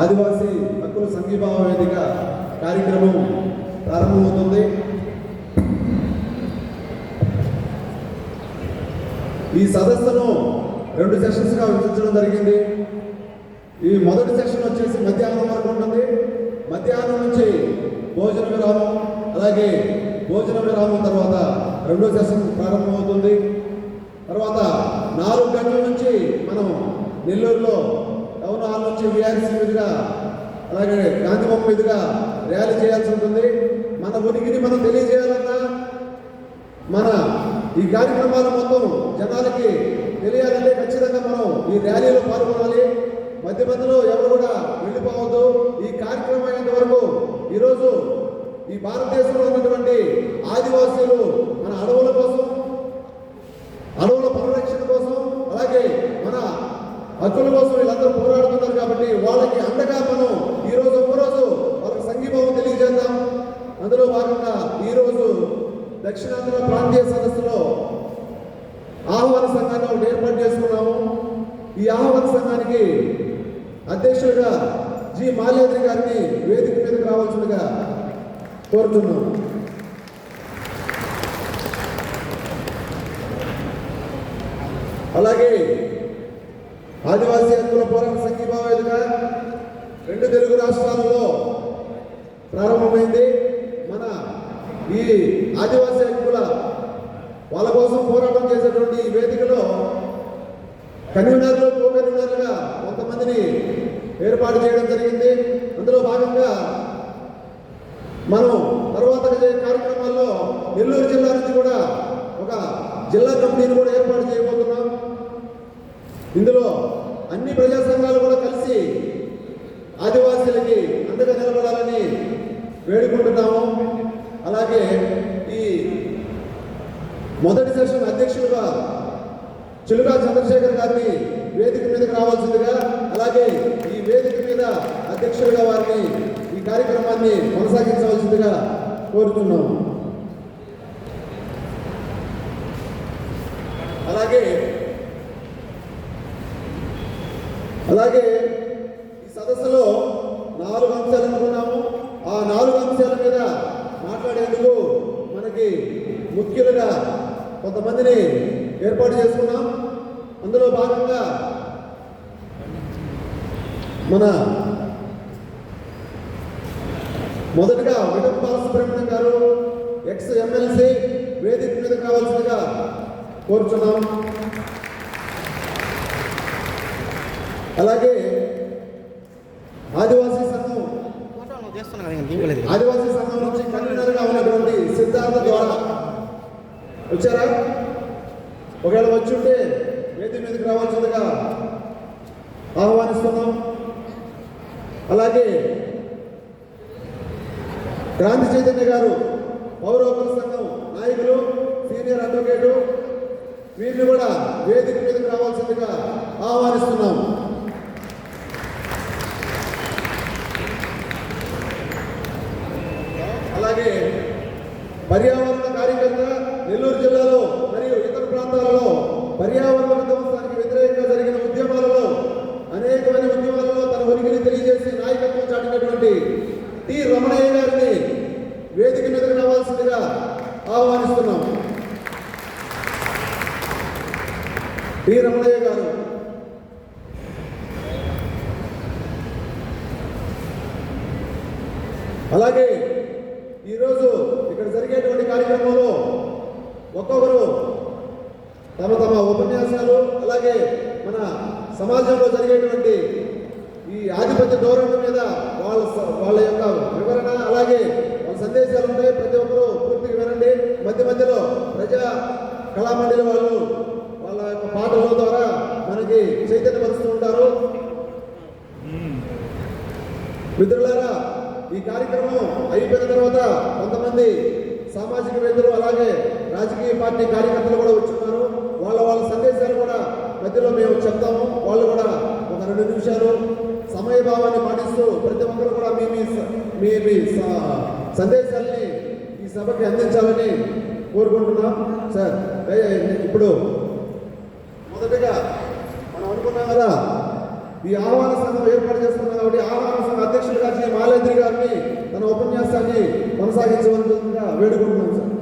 ఆదివాసీ హక్కుల సంఘీభావ వేదిక కార్యక్రమం ప్రారంభమవుతుంది. ఈ సదస్సును 2 సెషన్స్గా విభజించడం జరిగింది. ఈ మొదటి సెషన్ వచ్చేసి మధ్యాహ్నం వరకు ఉంటుంది. మధ్యాహ్నం నుంచి భోజన విరామం, అలాగే భోజన విరామం తర్వాత 2వ సెషన్ ప్రారంభమవుతుంది. తర్వాత 4 గంటల నుంచి మనం నెల్లూరులో టౌన్ హాల్ నుంచి విఆర్సీ మీదుగా అలాగే గాంధీబొమ్మ మీదుగా ర్యాలీ చేయాల్సి ఉంటుంది. మన ఉనికిని మనం తెలియజేయాలన్నా, మన ఈ కార్యక్రమాలు మొత్తం జనాలకి తెలియాలంటే ఖచ్చితంగా మనం ఈ ర్యాలీలో పాల్గొనాలి. మధ్య మధ్యలో ఎవరు కూడా వెళ్ళిపోవద్దు. ఈ కార్యక్రమం అయినంత వరకు ఈరోజు ఈ భారతదేశంలో ఉన్నటువంటి ఆదివాసీలు మన అడవుల కోసం, అడవుల పరిరక్షణ కోసం, అలాగే మన హక్కుల కోసం వీళ్ళందరూ పోరాడుతున్నారు. కాబట్టి వాళ్ళకి అండగా మనం ఈరోజు ఒక్కరోజు వాళ్ళకి సంఘీభావం తెలియజేద్దాం. అందులో భాగంగా ఈరోజు దక్షిణాంధ్ర ప్రాంతీయ సదస్సులో ఆహ్వాన సంఘాన్ని ఒకటి ఏర్పాటు చేసుకున్నాము. ఈ ఆహ్వాన సంఘానికి అధ్యక్షుడిగా జి మాల్యాద్రి గారిని వేదిక మీదకి రావాల్సిందిగా కోరుతున్నాము. అలాగే ఆదివాసీ హక్కుల పోరాట సంఘీభావ వేదిక 2 తెలుగు రాష్ట్రాలలో ప్రారంభమైంది. మన ఈ ఆదివాసీ హక్కుల వాళ్ళ కోసం పోరాటం చేసేటువంటి ఈ వేదికలో కన్వీనర్లు, కో కన్వీనర్లుగా కొంతమందిని ఏర్పాటు చేయడం జరిగింది. అందులో భాగంగా మనం తర్వాత కార్యక్రమాల్లో నెల్లూరు జిల్లా నుంచి కూడా ఒక జిల్లా కమిటీని కూడా ఏర్పాటు చేయబోతున్నాం. ఇందులో అన్ని ప్రజా సంఘాలు కూడా కలిసి ఆదివాసీలకి అండగా నిలబడాలని వేడుకుంటున్నాము. అలాగే ఈ మొదటి సెషన్ అధ్యక్షులుగా చిలుకా చంద్రశేఖర్ గారిని వేదిక మీదకి రావాల్సిందిగా, అలాగే ఈ వేదిక మీద అధ్యక్షులుగా వారిని ఈ కార్యక్రమాన్ని కొనసాగించవలసిందిగా కోరుతున్నాము. అలాగే ఈ సదస్సులో 4 అంశాలు అనుకున్నాము. ఆ 4 అంశాల మీద మాట్లాడేందుకు మనకి ముఖ్యులుగా కొంతమందిని ఏర్పాటు చేసుకున్నాం. అందులో భాగంగా మన మొదటగా విఠప్ బాలసుబ్రహ్మణ్యం గారు ఎక్స్ ఎమ్మెల్సీ వేదిక మీద కావాల్సిందిగా కోరుచున్నాం. అలాగే ఆదివాసీ సంఘం నుంచి కన్వీనర్గా ఉన్నటువంటి సిద్ధార్థ ద్వారా వచ్చారా? ఒకవేళ వచ్చి ఉంటే వేదిక మీదకి రావాల్సిందిగా ఆహ్వానిస్తున్నాం. అలాగే క్రాంతి చైతన్య గారు పౌర హక్కుల సంఘం నాయకులు, సీనియర్ అడ్వకేటు, వీరిని కూడా వేదిక మీదకి రావాల్సిందిగా ఆహ్వానిస్తున్నాం. అలాగే పర్యావరణ కార్యకర్త, నెల్లూరు జిల్లాలో మరియు ఇతర ప్రాంతాలలో పర్యావరణ విధ్వంసానికి వ్యతిరేకంగా జరిగిన ఉద్యమాలలో అనేకమైన ఉద్యమాలలో తన ఉనికిని తెలియజేసి నాయకత్వం చాటినటువంటి టి రమణయ్య గారిని వేదిక మీదకి రావాల్సిందిగా ఆహ్వానిస్తున్నాం. టి రమణయ్య గారు. అలాగే ఈరోజు ఇక్కడ జరిగేటువంటి కార్యక్రమంలో ఒక్కొక్కరు తమ తమ ఉపన్యాసాలు, అలాగే మన సమాజంలో జరిగేటువంటి ఈ ఆధిపత్య ధోరణి మీద వాళ్ళ యొక్క వివరణ, అలాగే వాళ్ళ సందేశాలు ఉంటాయి. ప్రతి ఒక్కరూ పూర్తిగా వినండి. మధ్య మధ్యలో ప్రజా కళామండలి వాళ్ళు వాళ్ళ యొక్క పాటల ద్వారా మనకి చైతన్యపరుస్తూ ఉంటారు. మిత్రులారా, ఈ కార్యక్రమం అయిపోయిన తర్వాత కొంతమంది సామాజికవేత్తలు, అలాగే రాజకీయ పార్టీ కార్యకర్తలు కూడా వచ్చున్నారు. వాళ్ళ సందేశాలు కూడా మధ్యలో మేము చెప్తాము. వాళ్ళు కూడా ఒక 2 నిమిషాలు సమయభావాన్ని పాటిస్తూ ప్రతి ఒక్కరు కూడా మీ సందేశాలని ఈ సభకి అందించాలని కోరుకుంటున్నాం. సార్, ఇప్పుడు మొదటిగా మనం అనుకున్నాం కదా, ఈ ఆహ్వాన సంఘం ఏర్పాటు చేస్తున్నాం కాబట్టి ఆహ్వాన సంఘ అధ్యక్షుడు గారిని మాలేంద్రి గారిని తన ఉపన్యాసాన్ని కొనసాగించవలసిందిగా వేడుకుంటున్నాం సార్.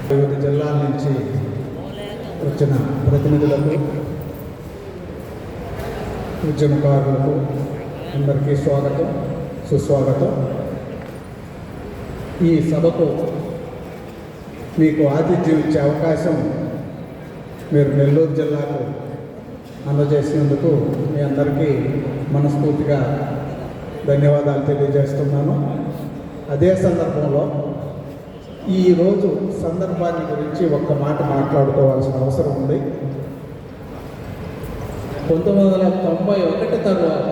వివిధ జిల్లాల నుంచి వచ్చిన ప్రతినిధులకు, ఉద్యమకారులకు అందరికీ స్వాగతం, సుస్వాగతం. ఈ సభకు మీకు ఆతిథ్యం ఇచ్చే అవకాశం మీరు నెల్లూరు జిల్లాకు అందజేసినందుకు మీ అందరికీ మనస్ఫూర్తిగా ధన్యవాదాలు తెలియజేస్తున్నాను. అదే సందర్భంలో ఈరోజు సందర్భాన్ని గురించి ఒక్క మాట మాట్లాడుకోవాల్సిన అవసరం ఉంది. 1991 తర్వాత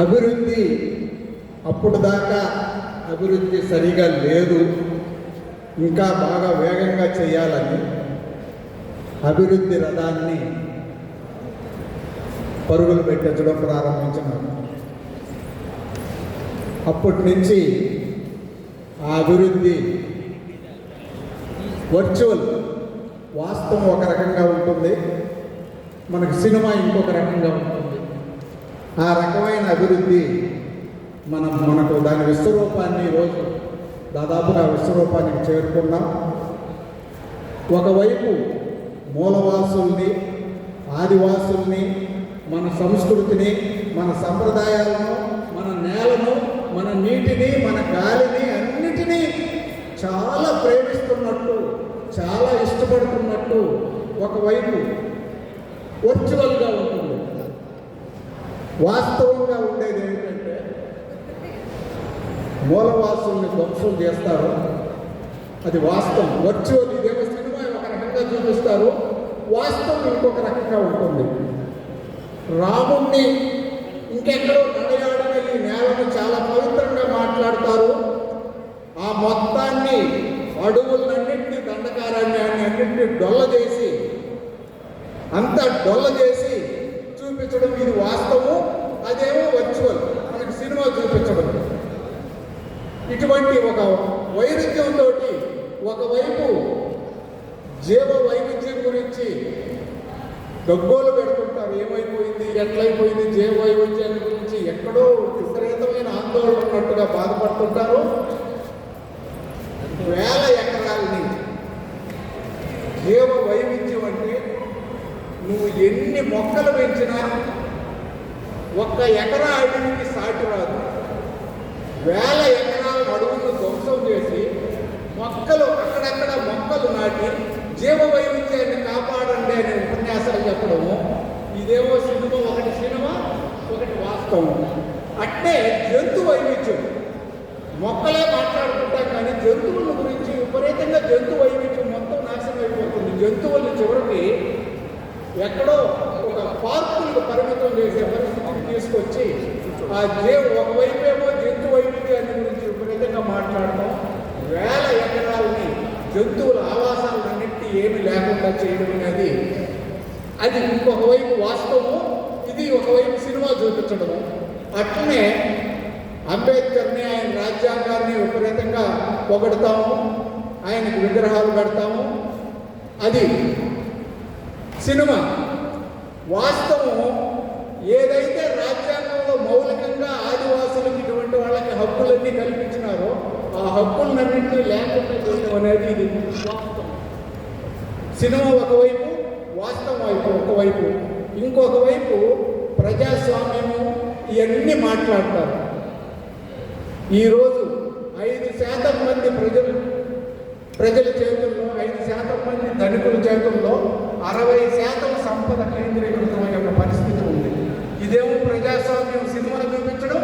అభివృద్ధి అప్పుడు దాకా అభివృద్ధి సరిగా లేదు, ఇంకా బాగా వేగంగా చేయాలని అభివృద్ధి రథాన్ని పరుగులు పెట్టించడం ప్రారంభించినారు. అప్పటి నుంచి ఆ అభివృద్ధి వర్చువల్, వాస్తవం ఒక రకంగా ఉంటుంది, మనకు సినిమా ఇంకొక రకంగా ఉంటుంది. ఆ రకమైన అభివృద్ధి మనకు దాని విశ్వరూపాన్ని ఈరోజు దాదాపుగా విశ్వరూపానికి చేరుకున్నాం. ఒకవైపు మూలవాసుల్ని, ఆదివాసుల్ని, మన సంస్కృతిని, మన సంప్రదాయాలను, మన నేలను, మన నీటిని, మన గాలిని అన్నిటినీ చాలా ప్రేమిస్తున్నట్టు, చాలా ఇష్టపడుతున్నట్టు ఒకవైపు వర్చువల్గా ఉంటుంది. వాస్తవంగా ఉండేది ఏమిటంటే మూలవాసుల్ని ధ్వంసం చేస్తారు, అది వాస్తవం. వర్చువల్ ఇదేమో సినిమా ఒక రకంగా చూపిస్తారు, వాస్తవం ఇంకొక రకంగా ఉంటుంది. రాముణ్ణి ఇంకెక్కడో నడయాడిన ఈ నేలను చాలా పవిత్రంగా మాట్లాడతారు. ఆ మొత్తాన్ని, అడవులన్నింటినీ, దండకారాన్ని అన్నింటినీ డొల్ల చేసి, అంతా డొల్ల చేసి చూపించడం ఇది వాస్తవం, అదేమో వర్చువల్, మనకి సినిమా చూపించడం. ఇటువంటి ఒక వైరుధ్యంతో ఒకవైపు జీవ వైవిధ్యం గురించి గగ్గోలు పెడుతుంటారు, ఏమైపోయింది, ఎట్లయిపోయింది, జీవ వైవిధ్యాన్ని గురించి ఎక్కడో విపరీతమైన ఆందోళన ఉన్నట్టుగా బాధపడుతుంటారు. వేల ఎకరాలని జీవ వైవిధ్యం అంటే నువ్వు ఎన్ని మొక్కలు పెంచినా ఒక్క ఎకరా అడవికి సాటి రాదు. వేల ఎకరాల అడవులను ధ్వంసం చేసి మొక్కలు అక్కడక్కడ మొక్కలు నాటి జీవ వైవిధ్యాన్ని కాపాడండి అనే ఉపన్యాసాలు చెప్పడము, ఇదేమో సినిమా, ఒకటి సినిమా, ఒకటి వాస్తవం. అంటే జంతు వైవిధ్యం, మొక్కలే మాట్లాడుకుంటాం కానీ జంతువుల గురించి విపరీతంగా జంతు వైవిధ్యం మొత్తం నాశనం అయిపోతుంది. జంతువుల్ని చివరికి ఎక్కడో ఒక పార్కులకు పరిమితం చేసే పరిస్థితిని తీసుకొచ్చి ఆ ఒకవైపేమో జంతు వైవిధ్యాన్ని గురించి విపరీతంగా మాట్లాడటం, వేల ఎకరాలని జంతువుల ఆవాసాలన్నింటినీ ఏమి లేకుండా చేయడం అనేది అది ఇంకొక వైపు వాస్తవము, ఇది ఒకవైపు సినిమా చూపించడము. అట్లనే అంబేద్కర్ని, ఆయన రాజ్యాంగాన్ని విపరీతంగా పొగడతాము, ఆయనకు విగ్రహాలు పెడతాము, అది సినిమా. వాస్తవము ఏదైతే రాజ్యాంగంలో మౌలికంగా ఆదివాసులకు ఇటువంటి వాళ్ళకి హక్కులన్నీ కల్పించినారో ఆ హక్కులన్నింటినీ లేకుండా చేయడం అనేది ఇది వాస్తవం. సినిమా ఒకవైపు, వాస్తవం వైపు ఒకవైపు, ఇంకొక వైపు ప్రజాస్వామ్యము ఇవన్నీ మాట్లాడతారు. ఈరోజు 5% మంది ప్రజల చేతుల్లో, 5% మంది ధనికుల చేతుల్లో 60% సంపద కేంద్రీకృతమైన ఒక పరిస్థితి ఉంది. ఇదేమో ప్రజాస్వామ్యం సినిమాలు చూపించడం,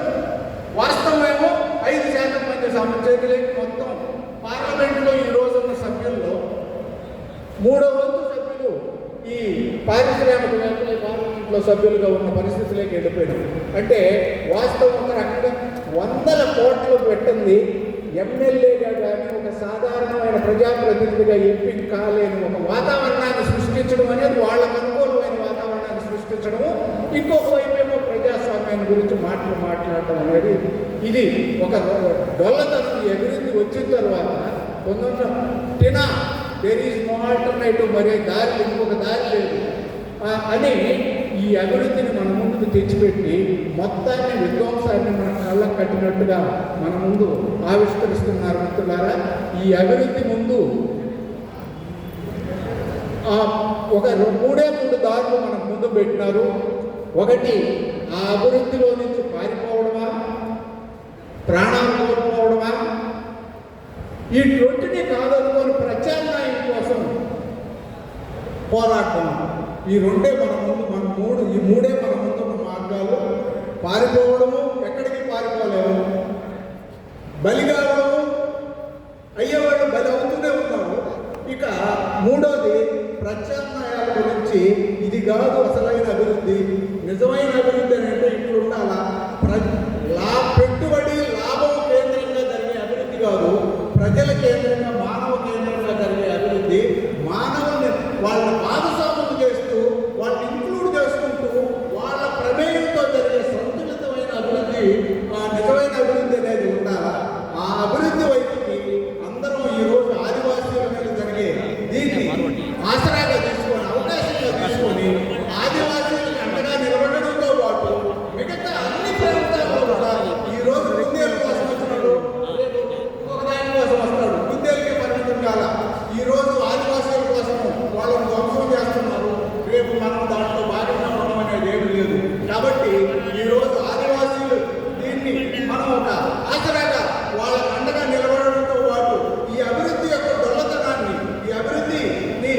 వాస్తవమేమో 5% మంది చేతులకి మొత్తం పార్లమెంట్లో ఈ రోజున్న సభ్యుల్లో 3వ వంతు సభ్యులు ఈ పారిశ్రామికవేత్తలు పార్లమెంట్లో సభ్యులుగా ఉన్న పరిస్థితులకి వెళ్ళిపోయారు. అంటే వాస్తవం ఒక రకంగా 100 కోట్లు పెట్టింది ఎమ్మెల్యేగా కానీ ఒక సాధారణమైన ప్రజాప్రతినిధిగా ఎంపిక కాలేని ఒక వాతావరణాన్ని సృష్టించడం అనేది వాళ్ళకు అనుకూలమైన వాతావరణాన్ని సృష్టించడము. ఇంకొక వైపేమో గురించి మాట్లాడటం అనేది ఇది ఒక డొల్లతనం. ఈ అభివృద్ధి వచ్చిన తర్వాత తినా దేర్ ఈజ్ నో ఆల్టర్నేటివ్, మరే దారి ఇంకొక దారి లేదు అని ఈ అభివృద్ధిని మన ముందుకు తెచ్చిపెట్టి మొత్తాన్ని విధ్వంసాన్ని మన కళ్ళకు కట్టినట్టుగా మన ముందు ఆవిష్కరిస్తున్నారు మిత్రులారా. ఈ అభివృద్ధి ముందు ఒక 3 దారులు మనకు ముందు పెట్టినారు. ఒకటి, ఆ అభివృద్ధిలో నుంచి పారిపోవడమా, ప్రాణాలు కోల్పోవడమా, ఈ 20ని కాదనుకొని ప్రత్యామ్నాయం కోసం పోరాటం. ఈ రెండే మన ముందు ఈ మూడే మన ముందు ఉన్న మార్గాలు. పారిపోవడము, ఎక్కడికి పారిపోలేము, బలి కావడము, అయ్యేవాళ్ళు బలి అవుతూనే ఉన్నారు. ఇక మూడోది ప్రత్యామ్నాయాల గురించి. ఇది కాదు అసలైన అభివృద్ధి. నిజమైన అభివృద్ధి అంటే ఇట్లు ఉండాలా, పెట్టుబడి లాభం కేంద్రంగా జరిగే అభివృద్ధి కాదు, ప్రజల కేంద్రంగా మానవ కేంద్రంగా జరిగే అభివృద్ధి. మానవుని వాళ్ళని భాగస్వామ్యం చేస్తూ, వాళ్ళని ఇంక్లూడ్ చేసుకుంటూ, వాళ్ళ ప్రమేయంతో జరిగే సంతులితమైన అభివృద్ధి, నిజమైన అభివృద్ధి అనేది ఉండాలా. ఆ అభివృద్ధి వైపుకి అందరం ఈరోజు ఆదివాసీల మీద జరిగే దీన్ని ఆసరాగా తీసుకొని, అవకాశంగా తీసుకొని ఆదివాసీలకు అండగా నిలబడడంతో పాటు మిగతా అన్ని ప్రాంతాల్లో కూడా ఈరోజు కుందేలు కోసం వచ్చినాడు, రేపు ఇంకొక దాని కోసం వస్తాడు. కుందేలుకే పరిమితం కాల. ఈరోజు ఆదివాసీల కోసం వాళ్ళని ధ్వంసం చేస్తున్నారు. రేపు మనం దాంట్లో భాగంగా ఉండడం అనేది ఏమీ లేదు. కాబట్టి ఈరోజు ఆదివాసీలు దీన్ని మనం ఒక ఆసరాగా వాళ్ళకు అండగా నిలబడడంతో పాటు ఈ అభివృద్ధి యొక్క దొల్లతనాన్ని, ఈ అభివృద్ధిని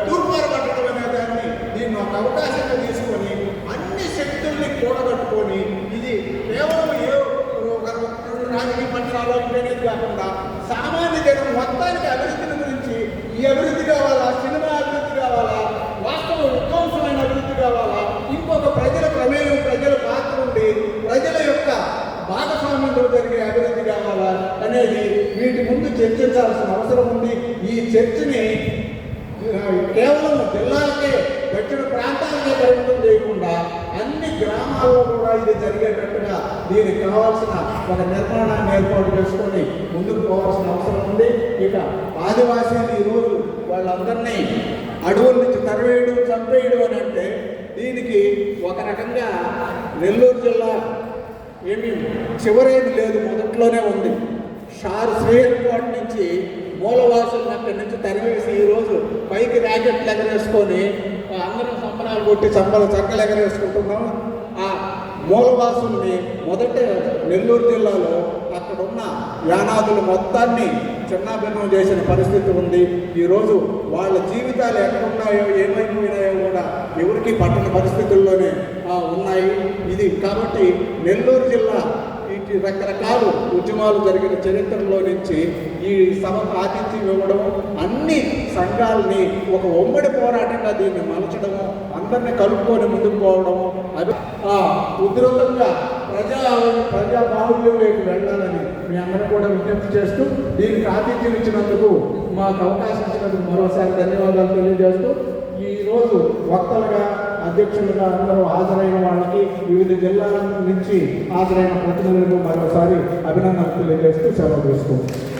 తూర్పారబట్టడం అనే దాన్ని దీన్ని ఒక అవకాశంగా తీసుకొని అన్ని శక్తుల్ని కూడగట్టుకొని, ఇది కేవలం రాజకీయ పట్టణాలు అనేది కాకుండా సామాన్య జనం మొత్తానికి అభివృద్ధిని గురించి, ఈ అభివృద్ధి కావాలా, సినిమా అభివృద్ధి కావాలా, వాస్తవ విధ్వంసమైన అభివృద్ధి కావాలా, ఇంకొక ప్రజల ప్రమేయం, ప్రజల పాత్ర ఉండి ప్రజల యొక్క భాగస్వామ్యంలో జరిగే అభివృద్ధి కావాలా అనేది వీటి ముందు చర్చించాల్సిన అవసరం ఉంది. ఈ చర్చని కేవలం జిల్లాలకే, దక్షిణ ప్రాంతాలకే పరిమితం చేయకుండా అన్ని గ్రామాల్లో కూడా ఇది జరిగేటట్టుగా దీనికి కావాల్సిన ఒక నిర్మాణాన్ని ఏర్పాటు చేసుకొని ముందుకు పోవాల్సిన అవసరం ఉంది. ఇక ఆదివాసీలు ఈరోజు వాళ్ళందరినీ అడవుల నుంచి తరివేయడం, చంపేయడం అని అంటే దీనికి ఒక రకంగా నెల్లూరు జిల్లా ఏమీ చివరేది లేదు, మొదట్లోనే ఉంది. శ్రీహరికోట నుంచి మూలవాసులను అక్కడి నుంచి తరివేసి ఈరోజు పైకి ర్యాకెట్లు ఎగరేసుకొని అందరం సంబరాలు కొట్టి చక్కలు ఎగరేసుకుంటున్నాం. ఆ మూలవాసుల్ని మొదట నెల్లూరు జిల్లాలో అక్కడున్న యానాదులు మొత్తాన్ని చిన్నాభిన్నం చేసిన పరిస్థితి ఉంది. ఈరోజు వాళ్ళ జీవితాలు ఎక్కడున్నాయో, ఏమైపోయినాయో కూడా ఎవరికి పట్టని పరిస్థితుల్లోనే ఉన్నాయి. ఇది కాబట్టి నెల్లూరు జిల్లా ఇటు రకరకాల ఉద్యమాలు జరిగిన చరిత్రలో నుంచి ఈ సభకు ఆతిథ్యం ఇవ్వడం, అన్ని సంఘాలని ఒక ఉమ్మడి పోరాటంగా దీన్ని మలచడము, అందరినీ కలుపుకొని ముందుకు పోవడము, ఉధృతంగా ప్రజా బాహుల్యంలోకి వెళ్ళాలని మీ అందరూ కూడా విజ్ఞప్తి చేస్తూ, దీనికి ఆతిథ్యం ఇచ్చినందుకు, మాకు అవకాశం ఇచ్చినందుకు మరోసారి ధన్యవాదాలు తెలియజేస్తూ, ఈరోజు వక్తలుగా, అధ్యక్షులుగా అందరూ హాజరైన వాళ్ళకి, వివిధ జిల్లాల నుంచి హాజరైన ప్రతినిధులకు మరోసారి అభినందనలు తెలియజేస్తూ సెలవు తీసుకుంటాం.